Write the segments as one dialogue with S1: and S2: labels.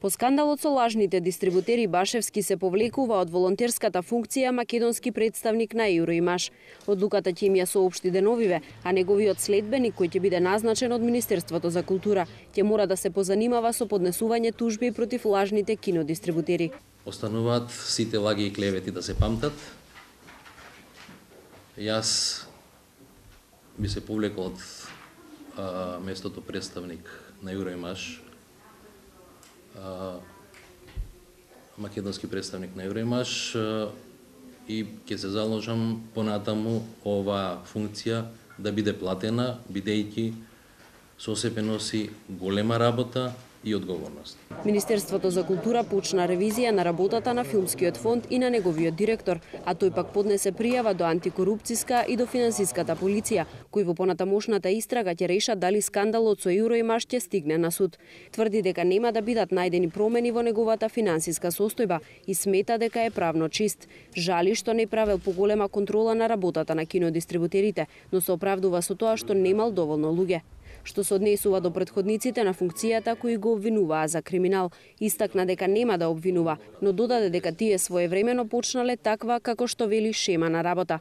S1: По скандалот со лажните дистрибутери Башевски се повлекува од волонтерската функција македонски представник на Евроимаш. Одлуката ќе им ја соопшти деновиве, а неговиот следбеник кој ќе биде назначен од Министерството за култура ќе мора да се позанимава со поднесување тужби против лажните кинодистрибутери.
S2: Остануваат сите лаги и клевети да се памтат. Јас би се повлекол од местото представник на Евроимаш, македонски представник на Евроимаш, и ќе се заложам понатаму оваа функција да биде платена, бидејќи со себе носи голема работа и одговорност.
S1: Министерството за култура почна ревизија на работата на Филмскиот фонд и на неговиот директор, а тој пак поднесе пријава до антикорупцијска и до финансиската полиција, кои во понатамошната истрага ќе решат дали скандалот со Евроимаш ќе стигне на суд. Тврди дека нема да бидат најдени промени во неговата финансиска состојба и смета дека е правно чист. Жали што не правел поголема контрола на работата на кинодистрибутерите, но се оправдува со тоа што немал доволно луѓе. Што се однесува до претходниците на функцијата кои го обвинуваа за криминал, истакна дека нема да обвинува, но додаде дека тие своевремено почнале таква како што вели шема на работа.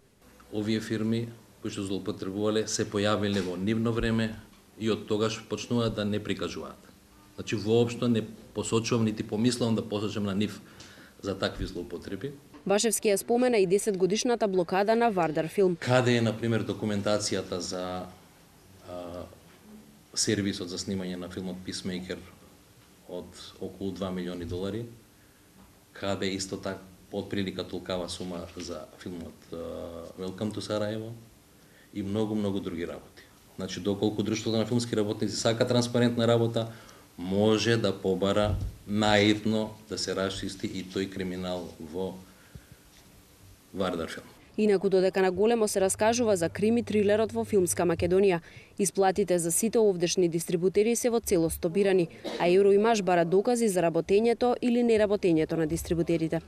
S2: Овие фирми кои што злоупотребувале се појавиле во нивно време и од тогаш почнуваат да не прикажуваат. Значи воопшто не посочувам нити помислувам да посочам на нив за такви злоупотреби.
S1: Башевски ја спомена и 10-годишната блокада на Вардар филм.
S2: Каде е, например, документацијата за сервисот за снимање на филмот Peacemaker од околу $2 милиони, каде исто така отприлика толкава сума за филмот Welcome to Sarajevo и многу други работи. Значи, доколку Друштвото на филмски работници сака транспарентна работа, може да побара наидно да се расчисти и тој криминал во Вардар филм.
S1: Инаку додека на големо се раскажува за крими трилерот во филмска Македонија, исплатите за сите овдешни дистрибутери се во целост стопирани, а Евроимаш бара докази за работењето или неработењето на дистрибутерите.